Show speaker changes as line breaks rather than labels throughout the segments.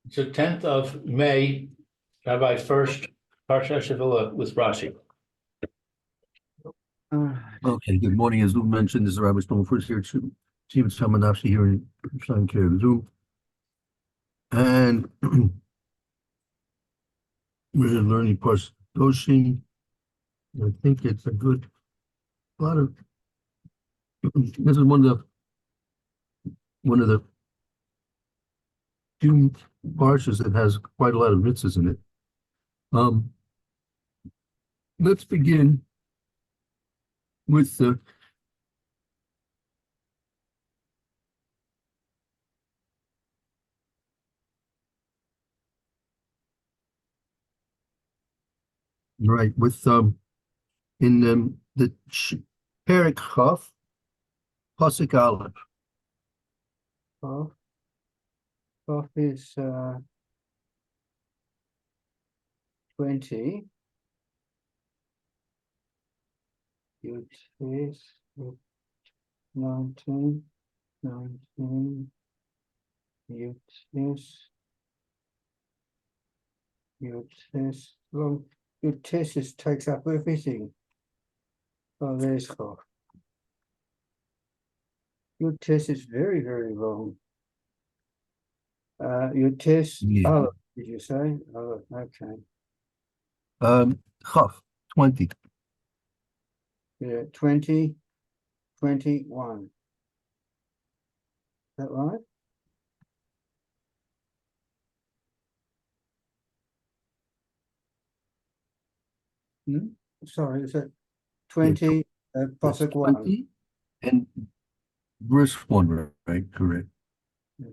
It's the 10th of May, Rabbi Furst, Parsha Hashavua with Rashi.
Okay, good morning. As Lou mentioned, this is Rabbi Stone Furst here. Stephen Shamanafsky here in Sign Care of Zoom. And we're learning Parsha Kedoshim. I think it's a lot of this is one of the few parshas that has quite a lot of mitzvahs in it. Let's begin with the in the Perek Chaf, Pasuk Aleph.
Chaf is 20. Yud is 19. Yud takes up everything. Oh, there's Chaf. Yud is very, very long. Yud
Yeah.
Aleph, did you say? Oh, okay.
Chaf 20.
Yeah, 20, 21. Is that right? Sorry, is it 20, Pasuk 1?
And verse 1, right? Correct.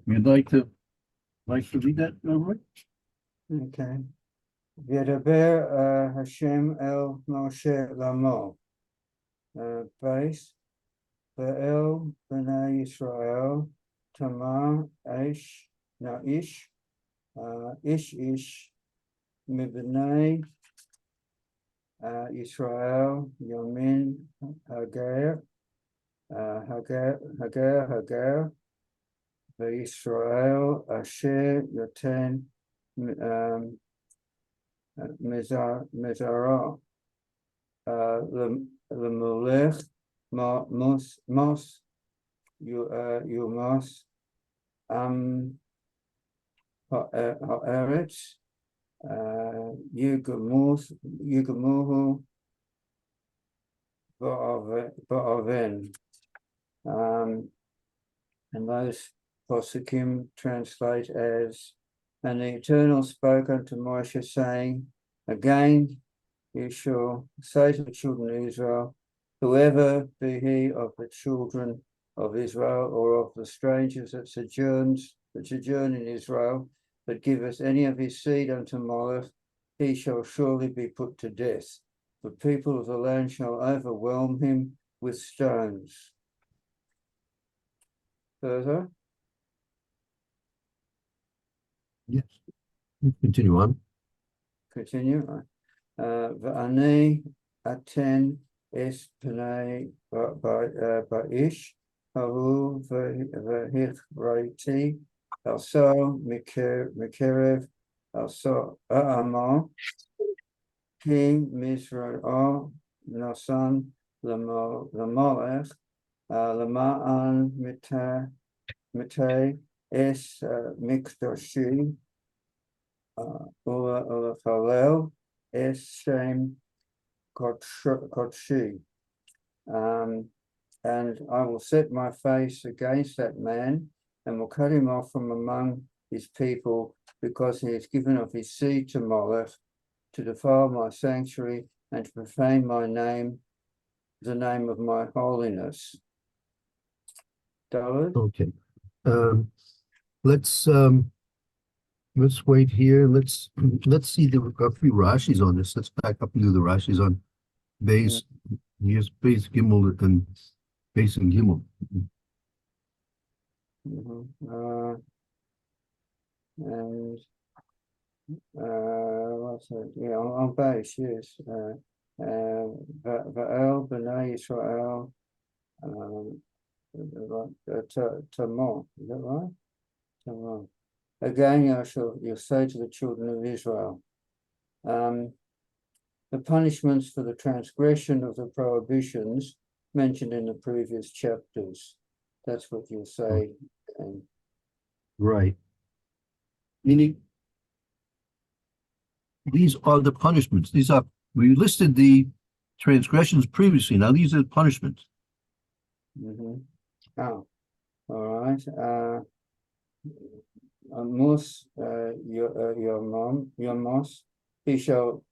You'd like to read that, right?
Okay. V'yedaber Hashem el Moshe lamo. Base. Ve'el b'nai Yisrael tamar ish mibnei Yisrael yomin hager ve'Yisrael asher yoten mezara l'molech mos yumas ha'eretz yugamuhu ba'aven. And those Posukim translate as, and the Eternal spoke unto Moshe, saying, again you shall say to the children of Israel, whoever be he of the children of Israel or of the strangers that sojourn in Israel, that giveth any of his seed unto Molech, he shall surely be put to death. The people of the land shall overwhelm him with stones. Further?
Yes. Continue on.
Continue. V'ani aten es pnei ba'ish hahu v'hichrati also mikerev also a'amah ki Mizra'ah nasan l'malech l'ma'an mitay es mikdoshi Ula es shem kotshi. And I will set my face against that man and will cut him off from among his people, because he has given of his seed to Molech, to defile my sanctuary and to profane my name, the name of my holiness. David?
Okay. Let's wait here. Let's see a few Rashis on this. Let's back up and do the Rashis on base. Here's base Gimel and base and Gimel.
And what's it? Yeah, on base, yes. Va'el b'nai Yisrael Tamar, is that right? Tamar. Again, you'll say to the children of Israel, the punishments for the transgression of the prohibitions mentioned in the previous chapters. That's what you'll say. And
Right. Meaning, these are the punishments. We listed the transgressions previously. Now these are the punishments.
oh, all right. Amos, your mos, he shall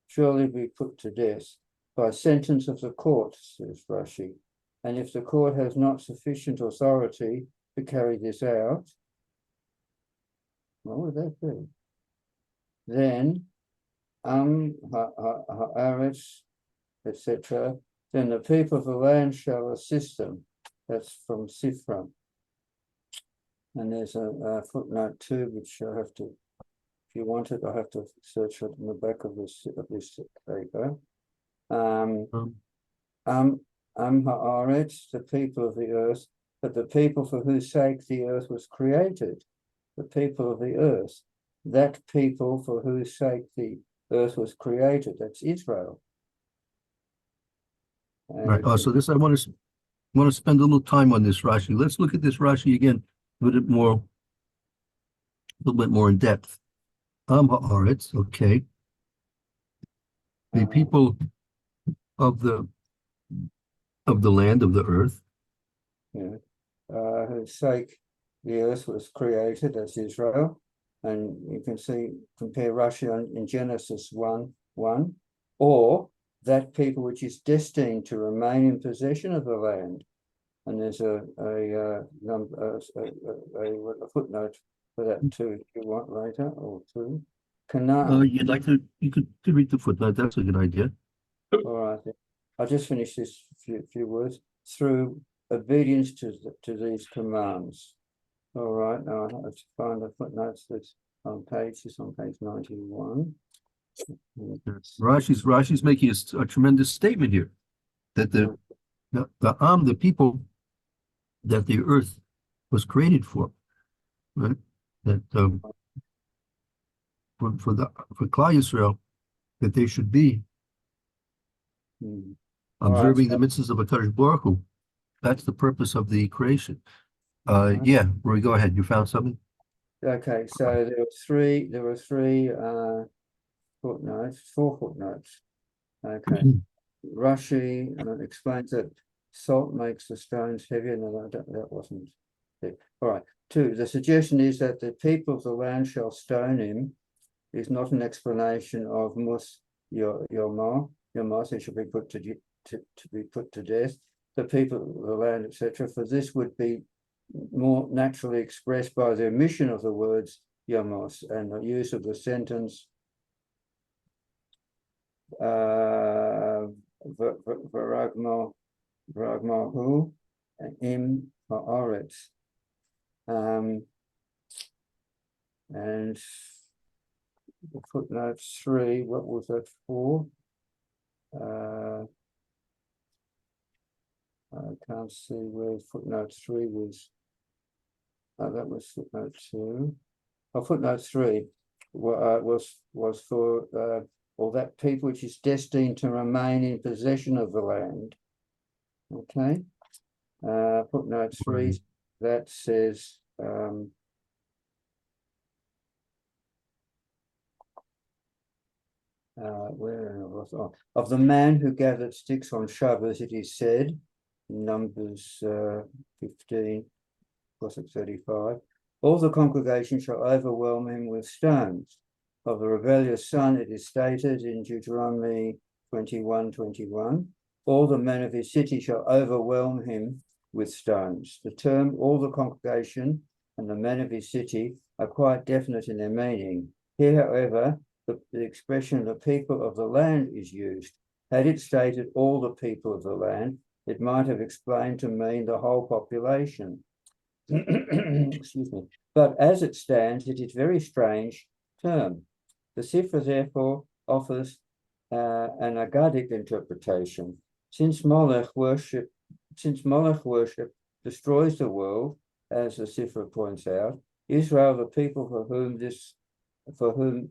surely be put to death by sentence of the court, says Rashi. And if the court has not sufficient authority to carry this out, what would that be? Then, haaretz, etc., then the people of the land shall assist them. That's from Sifra. And there's a footnote too, which I have to, if you want it, I have to search it in the back of this paper. Haaretz, the people of the earth, but the people for whose sake the earth was created, the people of the earth, that people for whose sake the earth was created, that's Israel.
Right. So this, I want to spend a little time on this Rashi. Let's look at this Rashi again a little bit more in depth. Haaretz, okay. The people of the land, of the earth.
Yeah. Whose sake the earth was created, that's Israel. And you can compare Rashi in Genesis 1:1, or that people which is destined to remain in possession of the land. And there's a footnote for that too, if you want later, or two.
You could read the footnote. That's a good idea.
All right. I'll just finish this few words. Through obedience to these commands. All right. Now I have to find the footnotes that's on page 91.
Rashi's making a tremendous statement here that the people that the earth was created for, right? That for Klal Yisrael, that they should be observing the mitzvahs of HaKadosh Baruch Hu. That's the purpose of the creation. Yeah, Roy, go ahead. You found something?
Okay, so there were three footnotes, 4 footnotes. Okay. Rashi explains that salt makes the stones heavier. No, that wasn't it. All right. 2, the suggestion is that the people of the land shall stone him is not an explanation of mus yomos, it should be put to be put to death. The people of the land, etc. For this would be more naturally expressed by the omission of the words yomos and the use of the sentence Varagmo hu im haaretz. And the footnote 3, what was that for? I can't see where footnote 3 was. That was footnote 2. Oh, footnote 3 was for or that people which is destined to remain in possession of the land. Okay. Footnote 3 that says where was of the man who gathered sticks on Shabbos, it is said, Numbers 15, 35, all the congregation shall overwhelm him with stones. Of the rebellious son, it is stated in Deuteronomy 21:21, all the men of his city shall overwhelm him with stones. The term all the congregation and the men of his city are quite definite in their meaning. Here, however, the expression the people of the land is used. Had it stated all the people of the land, it might have explained to mean the whole population. Excuse me. But as it stands, it is a very strange term. The Sifra therefore offers an Agadic interpretation. Since Molech worship destroys the world, as the Sifra points out, Israel, the people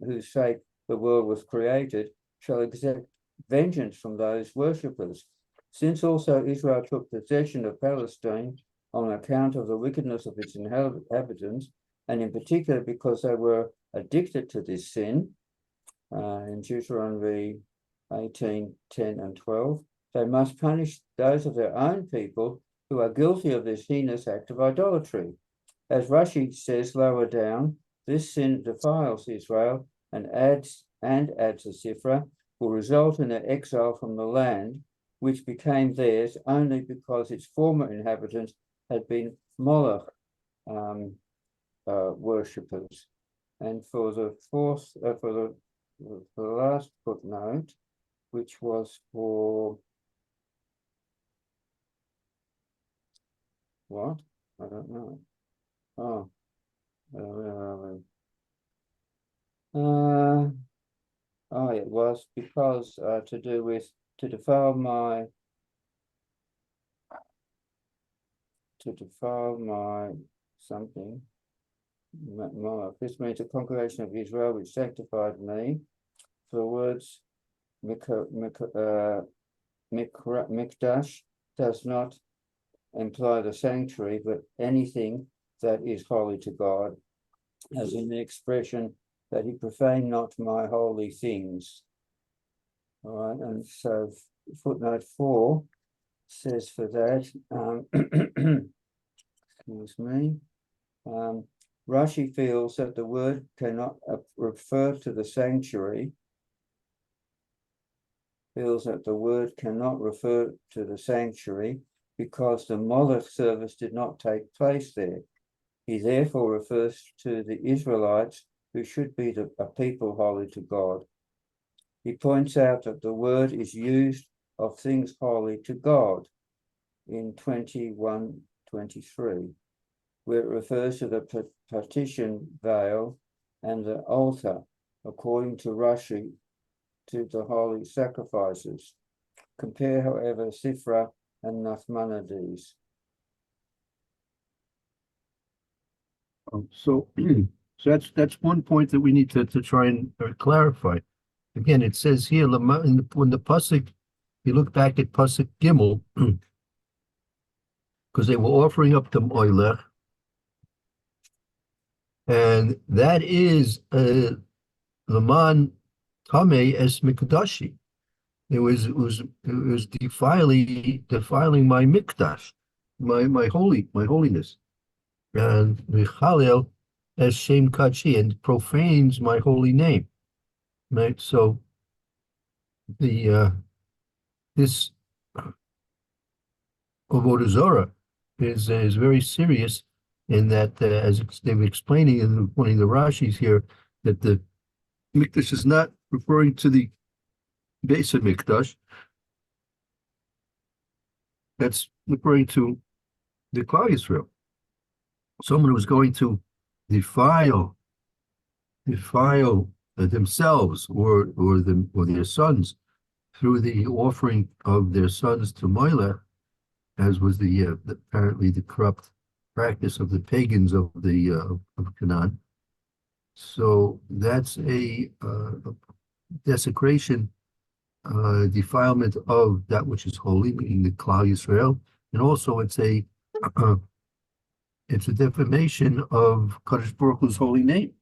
whose sake the world was created, shall exact vengeance from those worshippers. Since also Israel took possession of Palestine on account of the wickedness of its inhabitants, and in particular because they were addicted to this sin, in Deuteronomy 18, 10 and 12, they must punish those of their own people who are guilty of this heinous act of idolatry. As Rashi says lower down, this sin defiles Israel and adds a Sifra, will result in their exile from the land, which became theirs only because its former inhabitants had been Moloch worshippers. And for the fourth, for the last footnote, which was for what? I don't know. Oh, it was because to do with to defile my something. This means the congregation of Israel which sanctified me. For the words Mikdash does not imply the sanctuary, but anything that is holy to God, as in the expression that he profane not my holy things. All right, and so footnote 4 says for that, excuse me, Rashi feels that the word cannot refer to the sanctuary, because the Moloch service did not take place there. He therefore refers to the Israelites, who should be a people holy to God. He points out that the word is used of things holy to God in 21:23, where it refers to the partition veil and the altar, according to Rashi, to the holy sacrifices. Compare, however, Sifra and Nachmanides.
So that's one point that we need to try and clarify. Again, it says here when the pasuk, you look back at pasuk Gimel, because they were offering up to Moilech, and that is Laman Tameh es Mikdashi. It was defiling my mikdash, my holiness, and Michalel as Shem Kachi, and profanes my holy name. Right. So this Avodah Zarah is very serious in that, as they were explaining in one of the Rashis here, that the mikdash is not referring to the base of mikdash. That's referring to the Klal Yisrael. Someone who's going to defile themselves or their sons through the offering of their sons to Moilech, as was apparently the corrupt practice of the pagans of Canaan. So that's a desecration, defilement of that which is holy, meaning the Klal Yisrael, and also it's a defamation of Kadosh Baruch Hu's holy name.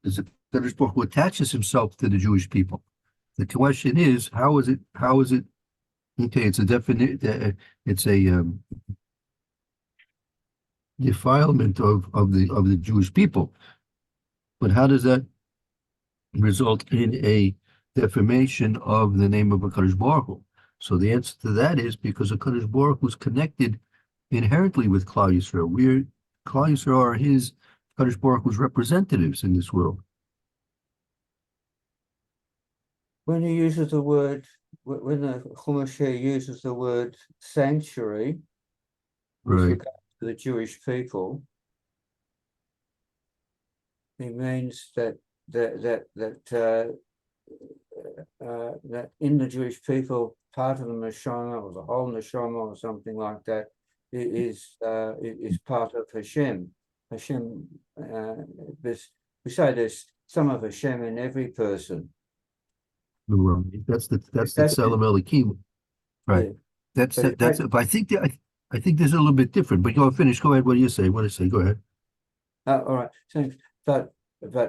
Because Kadosh Baruch Hu attaches himself to the Jewish people. The question is, how is it? Okay, it's a defilement of the Jewish people, but how does that result in a defamation of the name of Kadosh Baruch Hu? So the answer to that is because Kadosh Baruch Hu is connected inherently with Klal Yisrael. Klal Yisrael are his Kadosh Baruch Hu's representatives in this world.
When he uses the word, when the Chumash here uses the word sanctuary, with
Right.
regard to the Jewish people, he means that in the Jewish people, part of the neshama or the whole neshama or something like that is part of Hashem. Hashem, we say there's some of Hashem in every person.
Right. That's the Tselem Elokim. Right.
Yeah.
That's
But
that's. But I think I think there's a little bit different. But go finish. Go ahead. What do you say? What do you say? Go ahead.
All right. So, but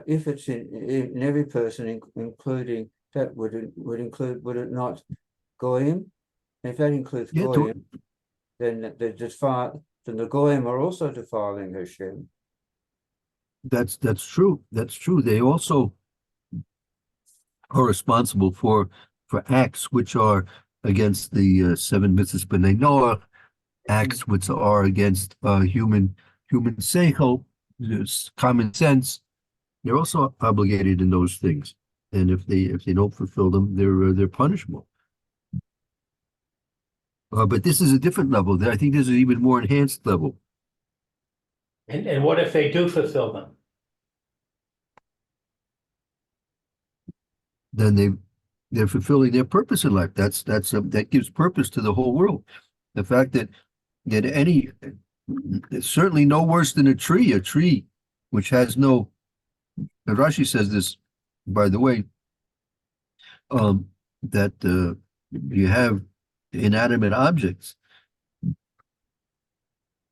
if it's in every person, including that would include, would it not Goyim? If that includes
Yeah,
Goyim, then the Goyim are also defiling Hashem.
that's true. That's true. They also are responsible for acts which are against the 7 mitzvahs b'nei Noah, acts which are against human seichel, common sense. They're also obligated in those things, and if they don't fulfill them, they're punishable. But this is a different level. I think this is an even more enhanced level.
And what if they do fulfill them?
Then they're fulfilling their purpose in life. That gives purpose to the whole world. The fact that it's certainly no worse than a tree which has no. And Rashi says this, by the way, that you have inanimate objects,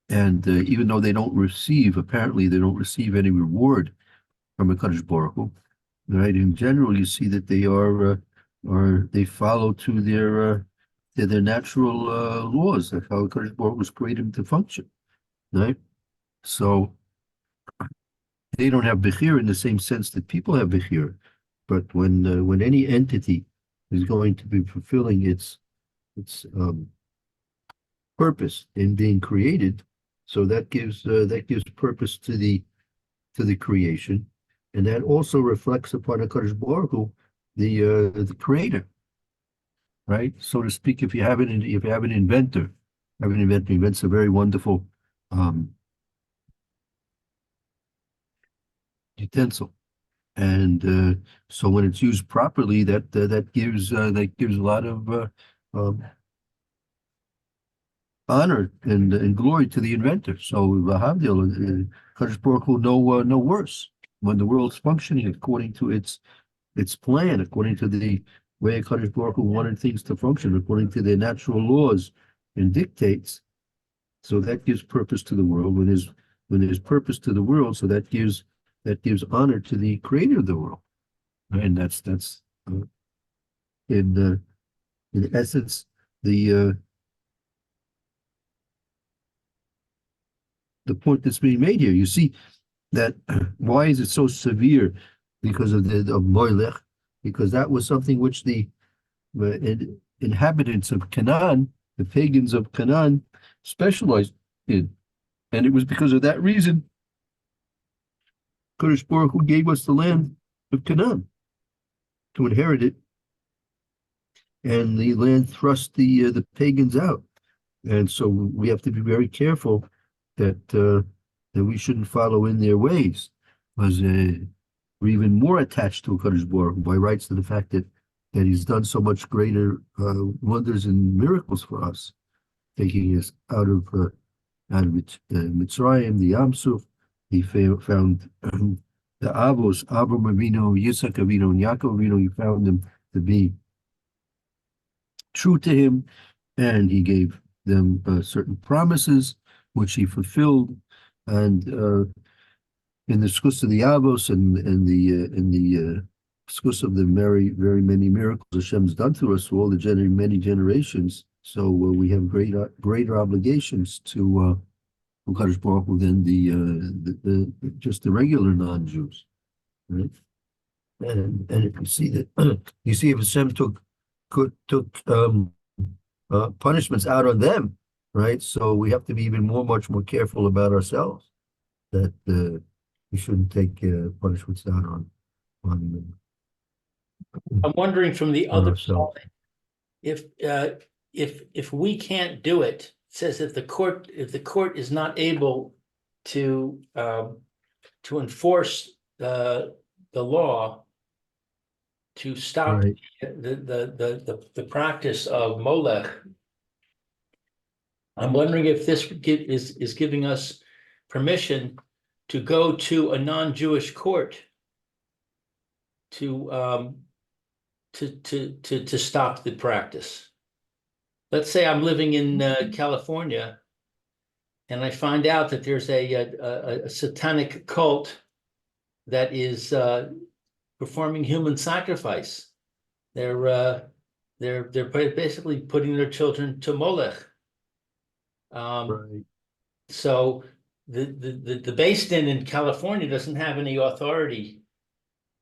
and even though apparently they don't receive any reward from a Kadosh Baruch Hu, right? In general, you see that they follow to their natural laws. That's how Kadosh Baruch Hu was created to function, right? So they don't have bechir in the same sense that people have bechir, but when any entity is going to be fulfilling its purpose in being created, so that gives purpose to the creation, and that also reflects upon HaKadosh Baruch Hu, the creator, right? So to speak, if you have an inventor, invents a very wonderful utensil, and so when it's used properly, that gives a lot of honor and glory to the inventor. So Vahavdil, Kadosh Baruch Hu no worse when the world's functioning according to its plan, according to the way Kadosh Baruch Hu wanted things to function, according to their natural laws and dictates. So that gives purpose to the world. When there's purpose to the world, so that gives honor to the creator of the world, and that's in essence the point that's being made here. You see that why is it so severe? Because of Moilech, because that was something which the inhabitants of Canaan, the pagans of Canaan, specialized in, and it was because of that reason Kadosh Baruch Hu gave us the land of Canaan to inherit it, and the land thrust the pagans out, and so we have to be very careful that we shouldn't follow in their ways, because we're even more attached to Kadosh Baruch Hu by rights to the fact that He's done so much greater wonders and miracles for us, taking us out of Mitzrayim, the Yam Suf. He found the Avos, Abraham Avinu, Yitzhak Avinu, and Yaakov Avinu. He found them to be true to him, and he gave them certain promises, which he fulfilled. And in the Skus of the Avos and the Skus of the very, very many miracles Hashem's done through us through all the many generations, so we have greater obligations to Kadosh Baruch Hu than the just the regular non-Jews, right? And if you see that, you see if Hashem took punishments out on them, right? So we have to be even much more careful about ourselves, that we shouldn't take punishments out on.
I'm wondering from the other
ourselves.
side, if we can't do it, it says if the court is not able to enforce the law to stop
Right.
the practice of Molech, I'm wondering if this is giving us permission to go to a non-Jewish court to stop the practice. Let's say I'm living in California and I find out that there's a satanic cult that is performing human sacrifice. They're basically putting their children to Molech.
Right.
So the Beis Din in California doesn't have any authority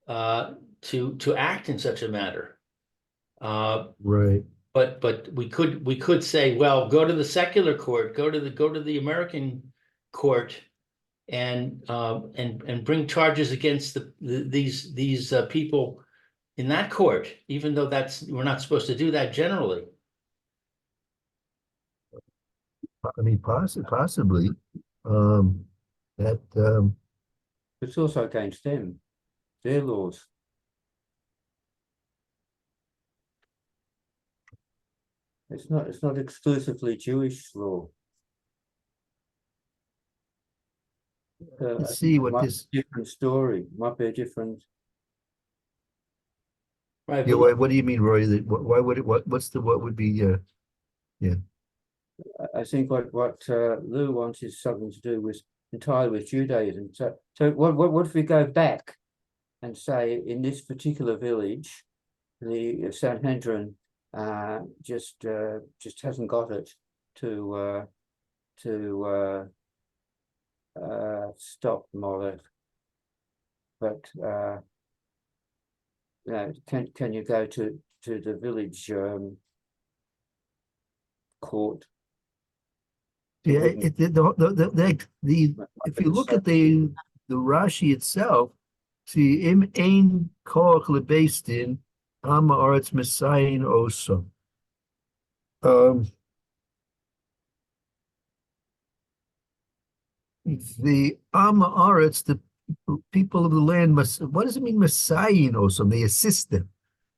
to act in such a matter.
Right.
But we could say, well, go to the secular court, go to the American court, and bring charges against these people in that court, even though we're not supposed to do that generally.
I mean, possibly. That
It's also against them, their laws. It's not exclusively Jewish law.
let's see what
might
this.
be a different story, might be a different.
Right.
Yeah.
But
What do you mean, Roy? Why would it? What would be?
I think what Lou wants is something to do with entirely with Judaism. So what if we go back and say in this particular village, the Sanhedrin just hasn't got it to stop Molech, but can you go to the village court?
Yeah. If you look at the Rashi itself, see im ein koach lebeis din am haaretz mesayin oso. The am haaretz, the people of the land, what does it mean mesayin oso? They assist them.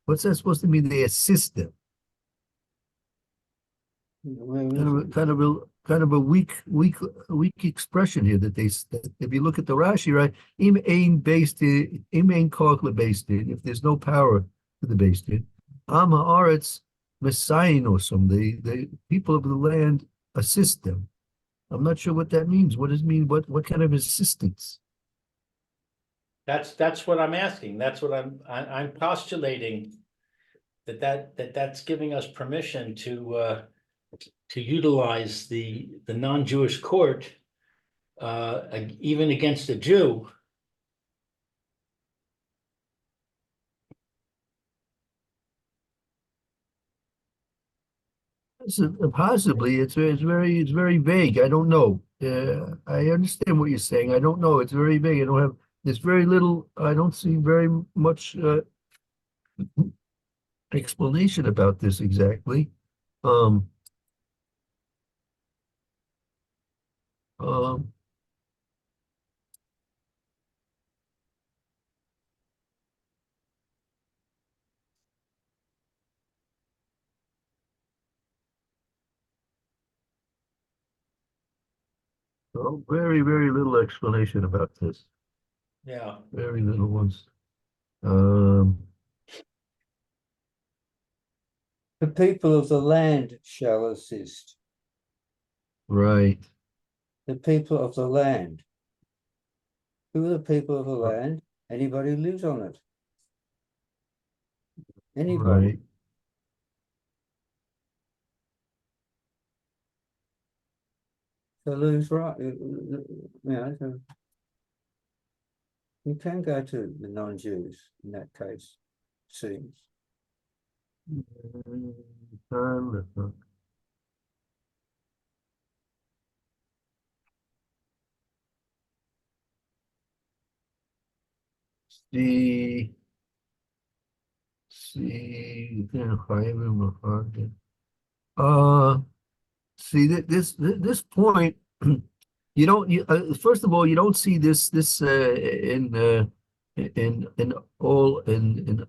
What's that supposed to mean? They assist them. Kind of a weak expression here that if you look at the Rashi, right, im ein koach lebeis din, if there's no power to the beis din, am haaretz mesayin osam, the people of the land assist them. I'm not sure what that means. What does it mean? What kind of assistance?
that's what I'm asking. That's what I'm postulating, that's giving us permission to utilize the non-Jewish court even against a Jew.
Possibly, it's very vague. I don't know. I understand what you're saying. I don't know. It's very vague. There's very little. I don't see very much explanation about this exactly. Um, very little explanation about this.
Yeah.
Very little ones. Um,
The people of the land shall assist.
right.
The people of the land. Who are the people of the land? Anybody who lives on it. Anybody.
Right.
So Lou's right. So you can go to the non-Jews in that case, seems.
See, see that this point, you don't. First of all, you don't see this in all in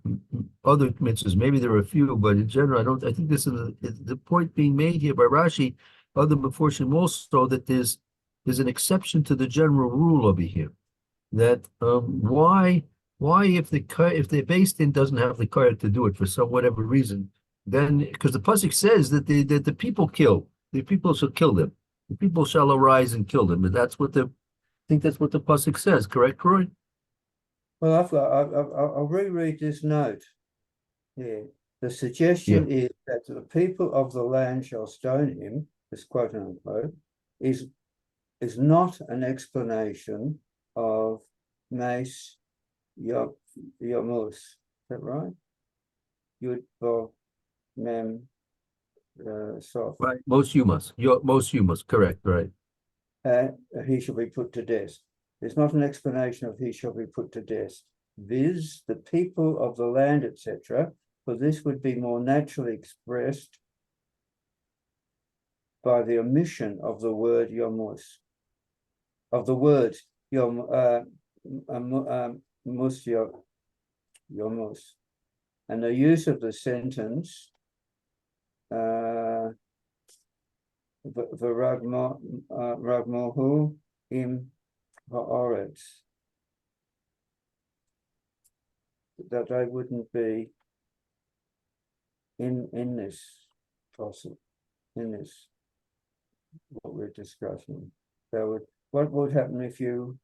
other mitzvahs. Maybe there are a few, but in general, I don't. I think this is the point being made here by Rashi other Meforshim also that there's an exception to the general rule over here. That why if the Beis Din doesn't have the courage to do it for some whatever reason, then because the pasuk says that the people shall kill them, the people shall arise and kill them, and that's what I think that's what the pasuk says, correct, Roy?
Well, I'll reread this note here. The suggestion is that the people of the land shall stone him, this quote unquote, is not an explanation of Mace Yomus. Is that right? Yud Bo Mem Sof.
Right. Most you must, correct, right.
He shall be put to death. It's not an explanation of he shall be put to death. Viz, the people of the land, etc. For this would be more naturally expressed by the omission of the word Yomus, of the word Yomus, and the use of the sentence V'ragmohu im ha'oretz, that they wouldn't be in this possible, in this what we're discussing. What would happen if you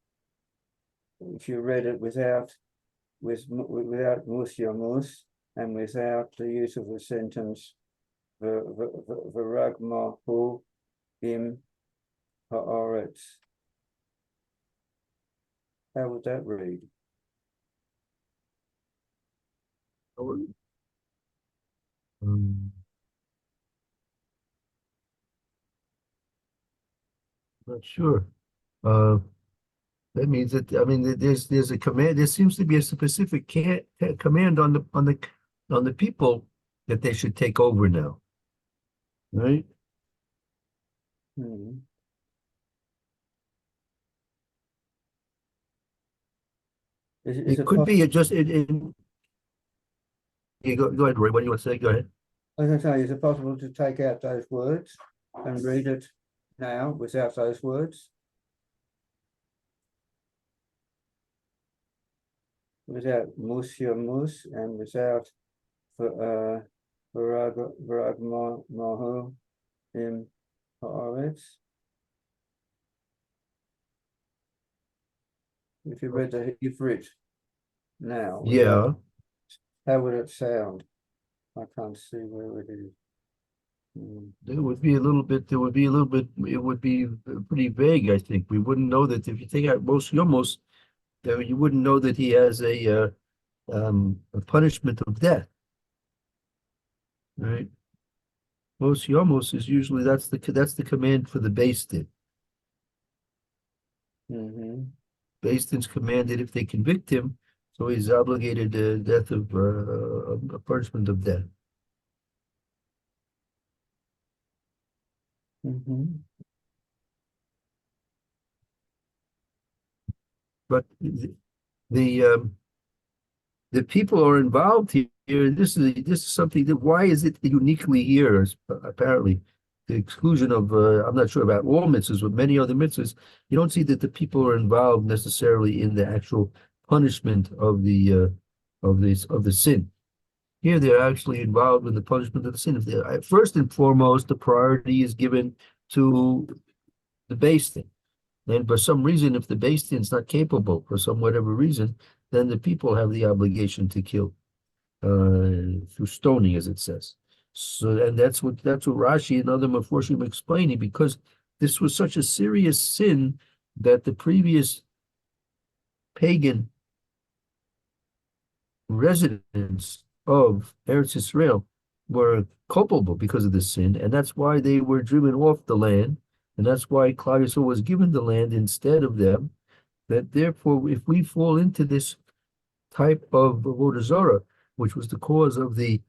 read it without mus yamus and without the use of the sentence v'ragmohu im ha'oretz? How would that read?
Not sure. That means that there's a command. There seems to be a specific command on the people that they should take over now, right?
Hmm.
It could be just you go ahead, Ray. What do you want to say? Go ahead.
As I say, is it possible to take out those words and read it now without those words? Without mus yamus and without v'ragmohu im ha'oretz? If you read the Ifrit now,
Yeah.
how would it sound? I can't see where it is.
It would be a little bit. It would be pretty vague. I think we wouldn't know that if you take out most yomos, you wouldn't know that he has a punishment of death, right? Most yomos is usually that's the command for the Beis Din. Beis Din's commanded if they convict him, so he's obligated to death of a punishment of death. But the people are involved here. This is something that why is it uniquely here? Apparently, the exclusion of I'm not sure about all mitzvahs, but many other mitzvahs, you don't see that the people are involved necessarily in the actual punishment of the sin. Here, they're actually involved in the punishment of the sin. First and foremost, the priority is given to the Beis Din. Then, for some reason, if the Beis Din is not capable, for some whatever reason, then the people have the obligation to kill through stoning, as it says. So, and that's what Rashi and other Meforshim are explaining, because this was such a serious sin that the previous pagan residents of Eretz Yisrael were culpable because of this sin, and that's why they were driven off the land, and that's why Klal Yisrael was given the land instead of them. That therefore, if we fall into this type of avodah zarah, which was the cause of the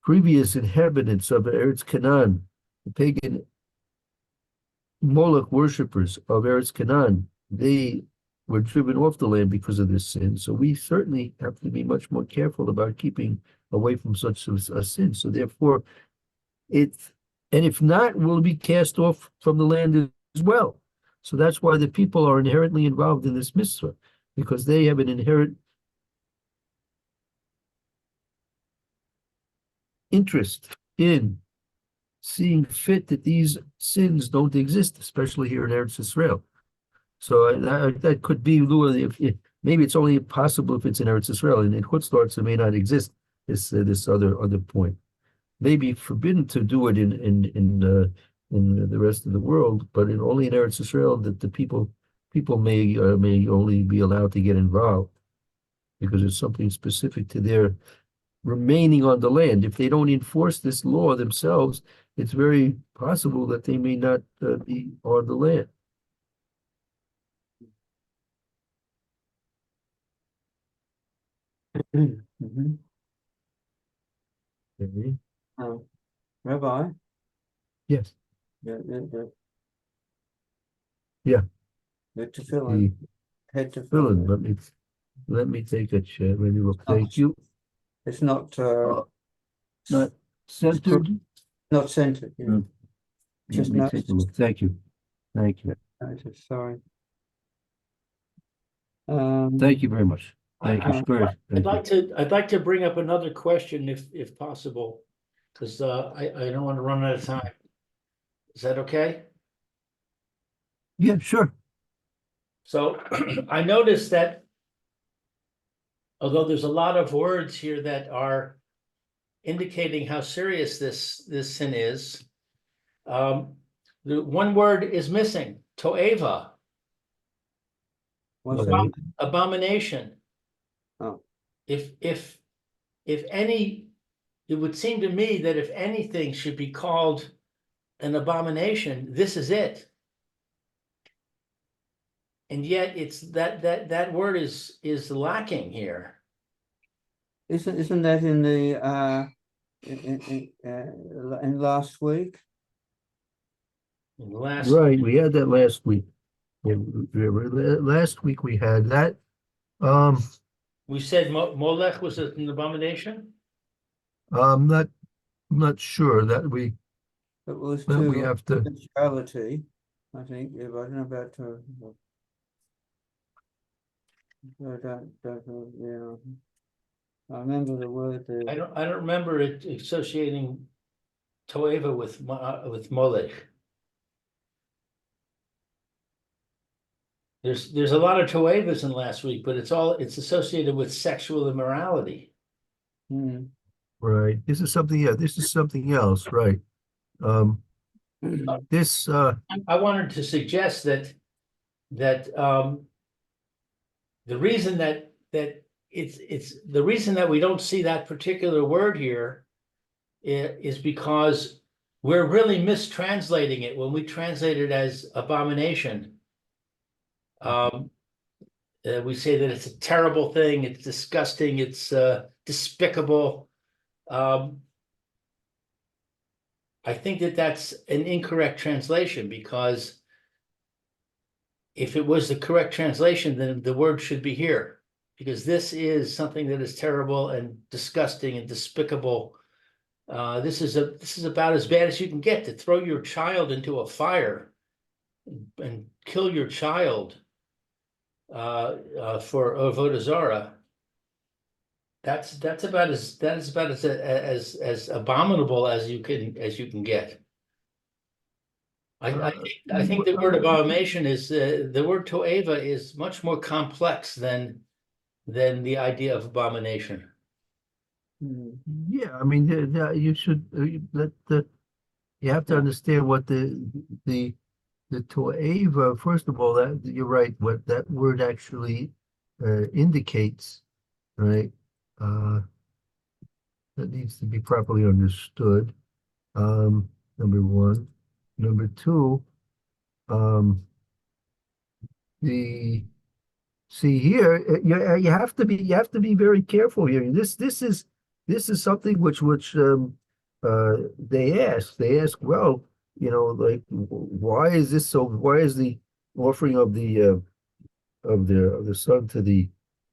previous inhabitants of Eretz Canaan, the pagan Moloch worshippers of Eretz Canaan, they were driven off the land because of this sin. So we certainly have to be much more careful about keeping away from such a sin. So therefore, And if not, we'll be cast off from the land as well. So that's why the people are inherently involved in this mitzvah, because they have an inherent interest in seeing fit that these sins don't exist, especially here in Eretz Israel. So that could be, if maybe it's only possible if it's in Eretz Israel, and in Chutz La'aretz it may not exist. This other point, maybe forbidden to do it in the rest of the world, but only in Eretz Israel that the people may only be allowed to get involved because it's something specific to their remaining on the land. If they don't enforce this law themselves, it's very possible that they may not be on the land.
Mhm.
Okay.
Rabbi,
Yes.
the
Yeah.
tefillin, head
Tefillin.
tefillin.
Let me take a check. Let me look. Thank you.
It's not
Not centered.
not centered. Yeah.
No.
Just
Let me
noticed.
take a look. Thank you. Thank you.
Noticed, sorry.
Thank you very much. Thank you. Spurs. Thank you.
I'd like to bring up another question if possible, because I don't want to run out of time. Is that okay?
Yeah, sure.
So I noticed that although there's a lot of words here that are indicating how serious this sin is, the one word is missing, to'eva,
What's
Okay.
that?
abomination.
Oh.
If any, it would seem to me that if anything should be called an abomination, this is it. And yet it's that word is lacking here.
Isn't that in the in last week?
In the last,
Right. We had that last week. Yeah, last week we had that.
we said Molech was an abomination.
I'm not sure that
It was
that we
to
have to.
sensuality, I think. Yeah, but I don't know about to. Yeah. I remember the word there.
I don't remember it associating to'eva with Molech. There's a lot of to'evas in last week, but it's associated with sexual immorality.
Hmm.
Right. This is something. Yeah. This is something else. Right. This.
I wanted to suggest that the reason that it's the reason that we don't see that particular word here is because we're really mistranslating it when we translate it as abomination. We say that it's a terrible thing, it's disgusting, it's despicable. I think that that's an incorrect translation, because if it was the correct translation, then the word should be here, because this is something that is terrible and disgusting and despicable. This is about as bad as you can get, to throw your child into a fire and kill your child for avodah zarah. That's about as abominable as you can get. I think the word abomination is the word to'eva is much more complex than the idea of abomination.
Yeah. I mean, you should let the. You have to understand what the to'eva. First of all, that you're right. What that word actually indicates, right? That needs to be properly understood. Number one. Number two, the see here, you have to be very careful here. This is something which they ask, well, like, why is this so? Why is the offering of the son to the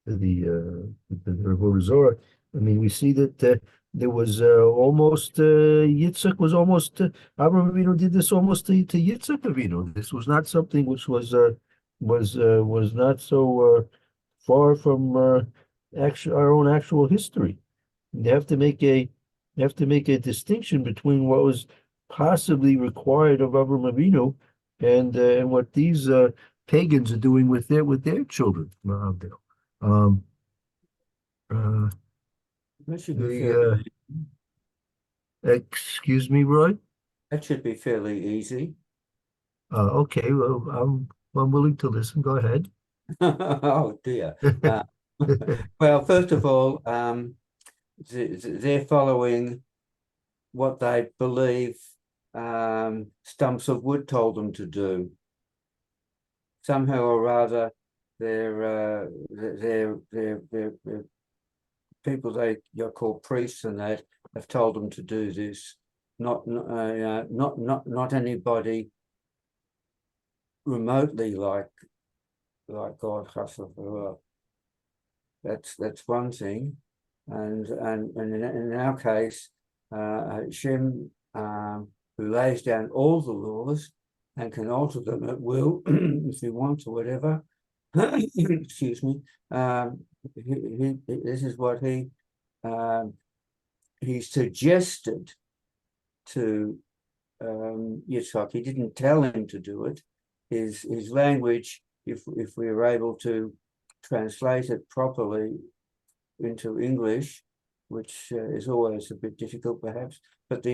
avodah zarah? I mean, we see that there was almost Yitzhak was almost Abraham Avinu did this almost to Yitzhak Avinu. This was not something which was not so far from our own actual history. You have to make a distinction between what was possibly required of Avraham Avinu and what these pagans are doing with their children. Um, uh,
That should be
the excuse me, Roy.
that should be fairly easy.
Okay, well, I'm willing to listen. Go ahead.
Oh dear. Well, first of all, they're following what they believe stumps of wood told them to do. Somehow or rather, they're people you're called priests and that have told them to do this. Not anybody remotely like God, Hashavua. That's one thing, and in our case, Hashem, who lays down all the laws and can alter them at will if he wants or whatever. Excuse me. This is what he suggested to Yitzhak. He didn't tell him to do it. His language, if we are able to translate it properly into English, which is always a bit difficult perhaps, but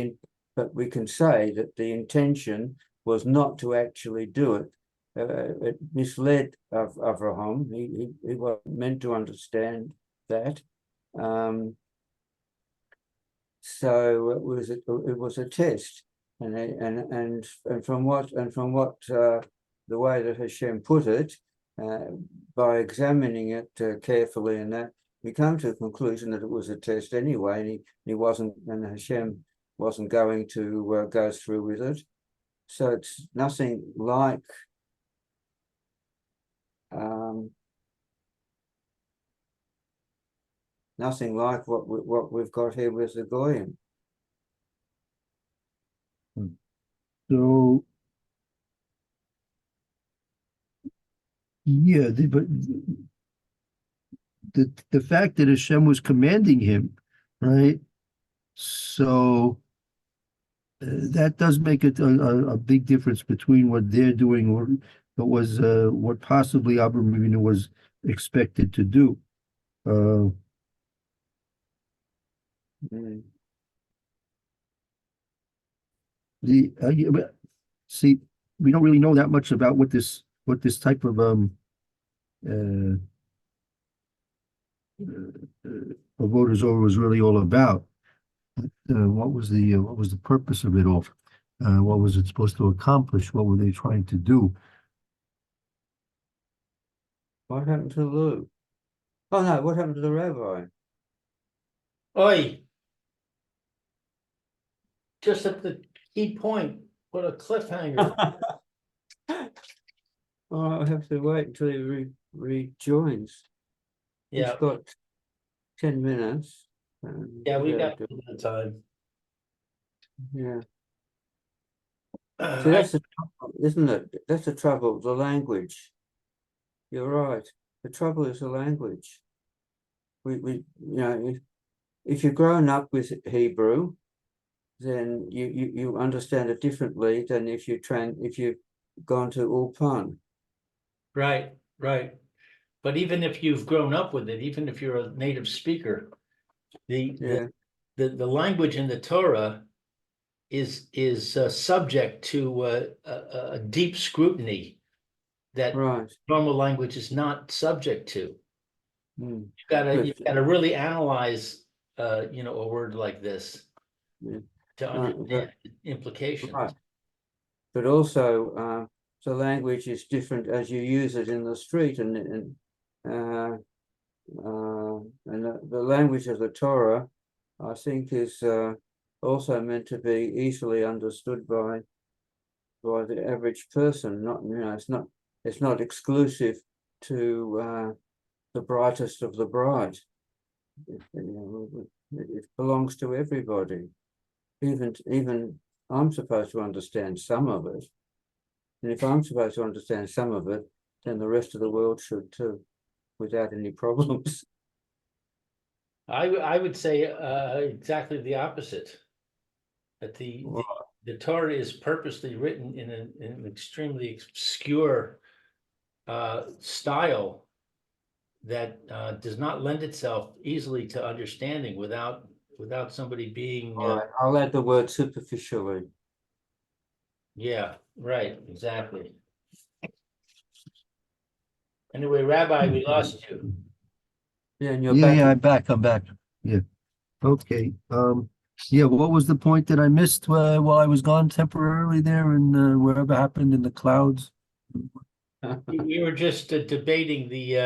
we can say that the intention was not to actually do it. It misled Avraham. He was meant to understand that. So it was a test, and from what the way that Hashem put it, by examining it carefully, and that we come to the conclusion that it was a test anyway, and he wasn't, and Hashem wasn't going to go through with it. So it's nothing like what we've got here with the Goyim.
So yeah, but the fact that Hashem was commanding him, right? So that does make it a big difference between what they're doing or what possibly Abraham Avinu was expected to do. See, we don't really know that much about what this type of Avodah Zorah was really all about. What was the purpose of it all? What was it supposed to accomplish? What were they trying to do?
What happened to Lou? Oh no, what happened to the rabbi?
Oi. Just at the key point, what a cliffhanger.
Oh, I'll have to wait until he rejoins.
Yeah,
He's got 10 minutes.
yeah, we got a little time.
Yeah. So that's the trouble, isn't it? That's the trouble, the language. You're right. The trouble is the language. We if you've grown up with Hebrew, then you understand it differently than if you've gone to Ulpan.
Right. But even if you've grown up with it, even if you're a native speaker, the language in the Torah is subject to a deep scrutiny that normal language is not subject to. You've got to really analyze a word like this to understand the implications.
Right. But also the language is different as you use it in the street, and the language of the Torah, I think, is also meant to be easily understood by the average person. It's not exclusive to the brightest of the bright. It belongs to everybody. Even I'm supposed to understand some of it. And if I'm supposed to understand some of it, then the rest of the world should too, without any problems.
I would say exactly the opposite. That the Torah is purposely written in an extremely obscure style that does not lend itself easily to understanding without somebody being
All right, I'll add the word superficially.
yeah, right, exactly. Anyway, Rabbi, we lost you.
Yeah, and you're
Yeah,
back.
yeah, I'm back. Yeah. Okay. Yeah, what was the point that I missed while I was gone temporarily there and whatever happened in the clouds?
We were just debating the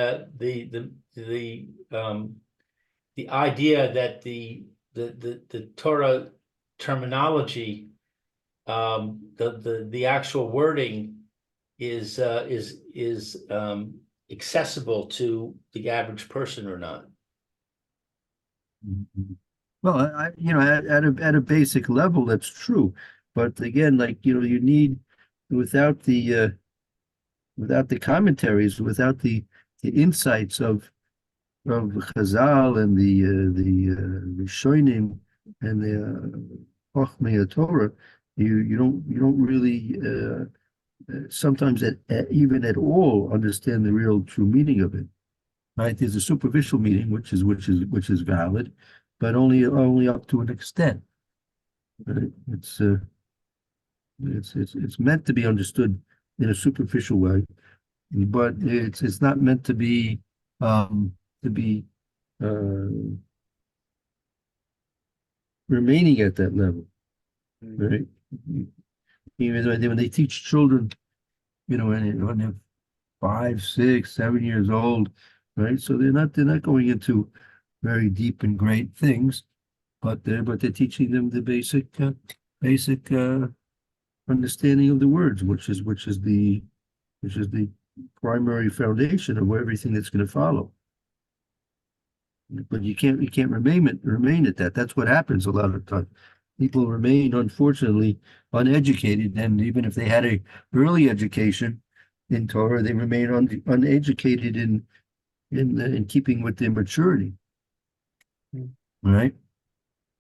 idea that the Torah terminology, the actual wording is accessible to the average person or not.
Well, at a basic level, that's true. But again, like, you need without without the commentaries, without the insights of Chazal and the Rishonim and the Chochmei Torah, you don't really sometimes even at all understand the real true meaning of it. Right? There's a superficial meaning which is valid, but only up to an extent. Right? It's meant to be understood in a superficial way, but it's not meant to be to be uh, remaining at that level, right? Even when they teach children, when they're 5, 6, 7 years old, right? So they're not going into very deep and great things, but they're teaching them the basic understanding of the words, which is the primary foundation of everything that's going to follow. But you can't remain at that. That's what happens a lot of times. People remain, unfortunately, uneducated, and even if they had a early education in Torah, they remain uneducated in keeping with their maturity. Right?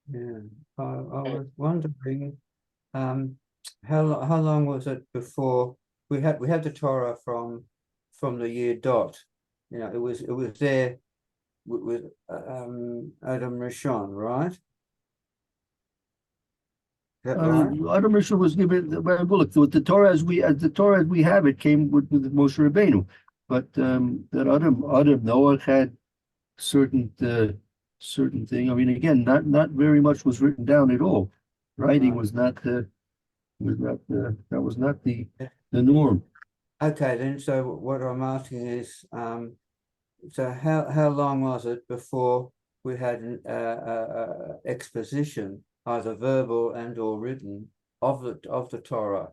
Yeah, I was wondering, how long was it before we had the Torah from the year dot? It was there with Adam Rishon, right? Is that right?
Adam Rishon was given look, with the Torah as we have it came with Moshe Rabbeinu, but that Adam Noah had certain thing. I mean, again, not very much was written down at all. Writing was not that was not the norm.
Okay, then. So what I'm asking is, so how long was it before we had an exposition, either verbal and or written, of the Torah?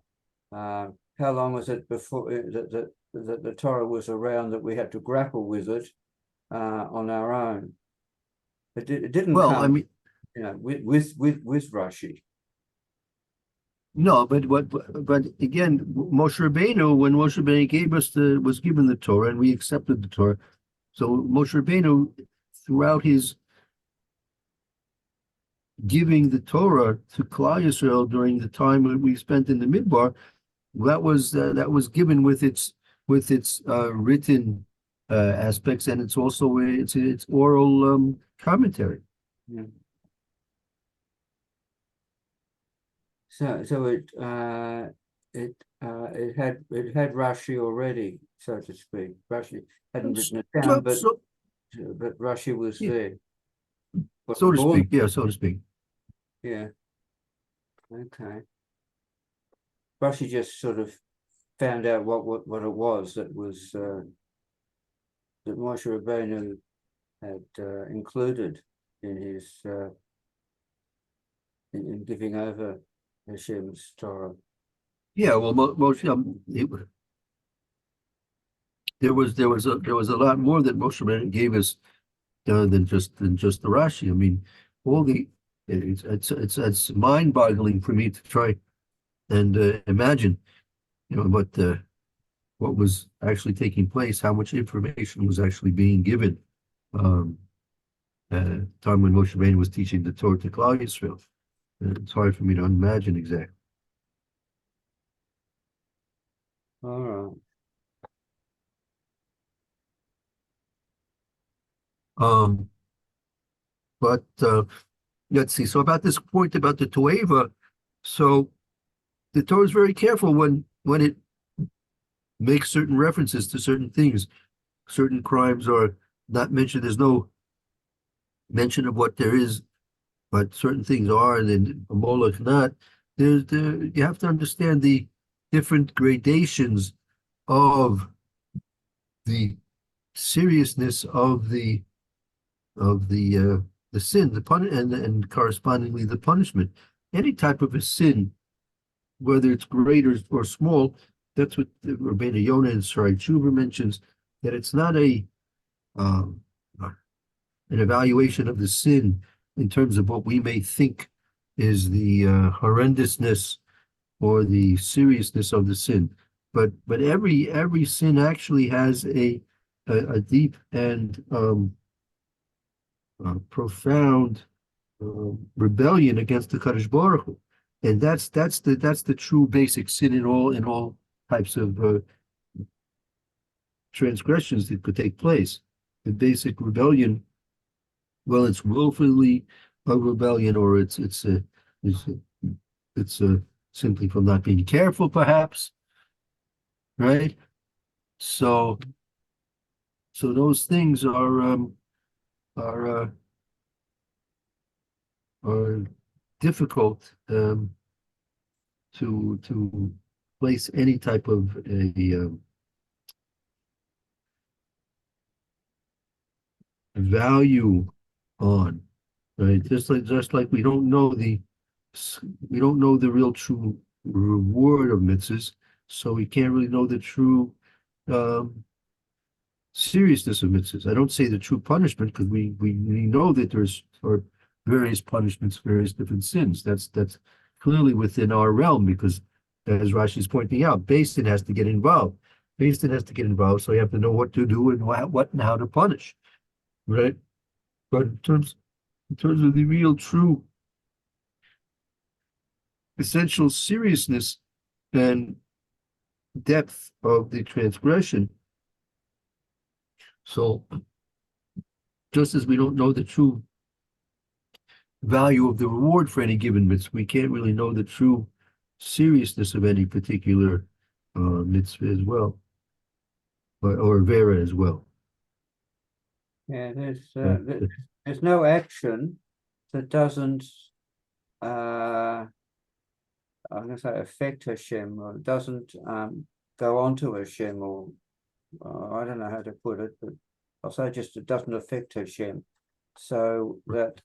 How long was it before that the Torah was around, that we had to grapple with it on our own? It didn't
Well,
come,
I mean,
with Rashi.
no, but again, Moshe Rabbeinu, when Moshe Rabbeinu was given the Torah and we accepted the Torah, so Moshe Rabbeinu, throughout his giving the Torah to Klal Yisrael during the time that we spent in the Midbar, that was given with its written aspects, and it's also its oral commentary.
Yeah. So it had Rashi already, so to speak. Rashi hadn't written it down, but Rashi was there.
So to speak, yeah, so to speak.
Yeah. Okay. Rashi just sort of found out what it was that Moshe Rabbeinu had included in his in giving over Hashem's Torah.
Yeah, well, there was a lot more that Moshe Rabbeinu gave us than just the Rashi. I mean, all the, it's mind-boggling for me to try and imagine, what was actually taking place, how much information was actually being given. Time when Moshe Rabbeinu was teaching the Torah to Klal Yisrael. It's hard for me to imagine exactly.
All right.
But let's see. So about this point about the Toeva, so the Torah is very careful when it makes certain references to certain things. Certain crimes are not mentioned. There's no mention of what there is, but certain things are, and then a Moloch not. You have to understand the different gradations of the seriousness of the sin, and correspondingly the punishment. Any type of a sin, whether it's great or small, that's what Rabbeinu Yonah and Sarai Tshuva mentions, that it's not an evaluation of the sin in terms of what we may think is the horrendousness or the seriousness of the sin, but every sin actually has a deep and profound rebellion against the Kadosh Baruch Hu. And that's the true basic sin in all types of transgressions that could take place. The basic rebellion, well, it's willfully a rebellion, or it's simply from not being careful, perhaps, right? So those things are difficult to place any type of a value on, right? Just like we don't know the real true reward of mitzvahs, so we can't really know the true seriousness of mitzvahs. I don't say the true punishment, because we know that there's various punishments, various different sins. That's clearly within our realm, because as Rashi is pointing out, Beis Din has to get involved. Beis Din has to get involved, so you have to know what to do and what and how to punish, right? But in terms of the real, true, essential seriousness and depth of the transgression, so just as we don't know the true value of the reward for any given mitzvah, we can't really know the true seriousness of any particular mitzvah as well, or vera as well.
Yeah, there's no action that doesn't I'm going to say affect Hashem, or doesn't go on to Hashem, or I don't know how to put it, but I'll say just it doesn't affect Hashem. So that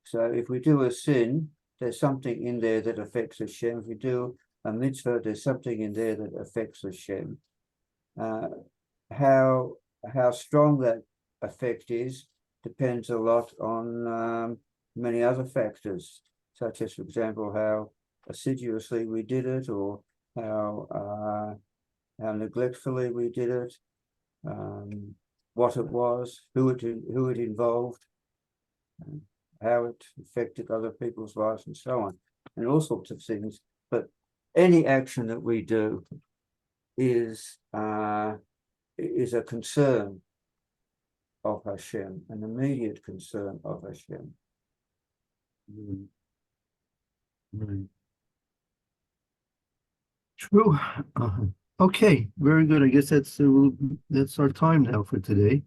so if we do a sin, there's something in there that affects Hashem. If we do a mitzvah, there's something in there that affects Hashem. How strong that effect is depends a lot on many other factors, such as, for example, how assiduously we did it, or how neglectfully we did it, what it was, who it involved, how it affected other people's lives, and so on, and all sorts of things. But any action that we do is a concern of Hashem, an immediate concern of Hashem.
Right. True. Okay, very good. I guess that's our time now for today.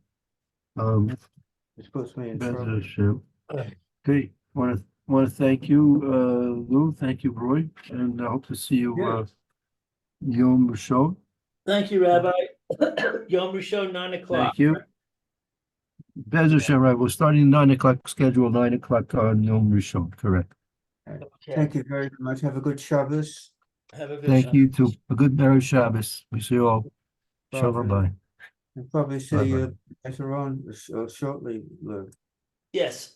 This puts me in
Bezrat
trouble.
Hashem. Okay, want to thank you, Lou. Thank you, Roy, and I hope to see you Yom Rishon.
Thank you, Rabbi. Yom Rishon, 9:00.
Thank you. Bezrat Hashem, right? We're starting 9:00 schedule, 9:00 on Yom Rishon. Correct.
Okay.
Thank you very much. Have a good Shabbos.
Have a good
Thank
Shabbos.
you too. A good Merry Shabbos. We see you all. Shalom. Bye.
And probably see
Bye-bye.
you later on, or shortly, Lou.
Yes,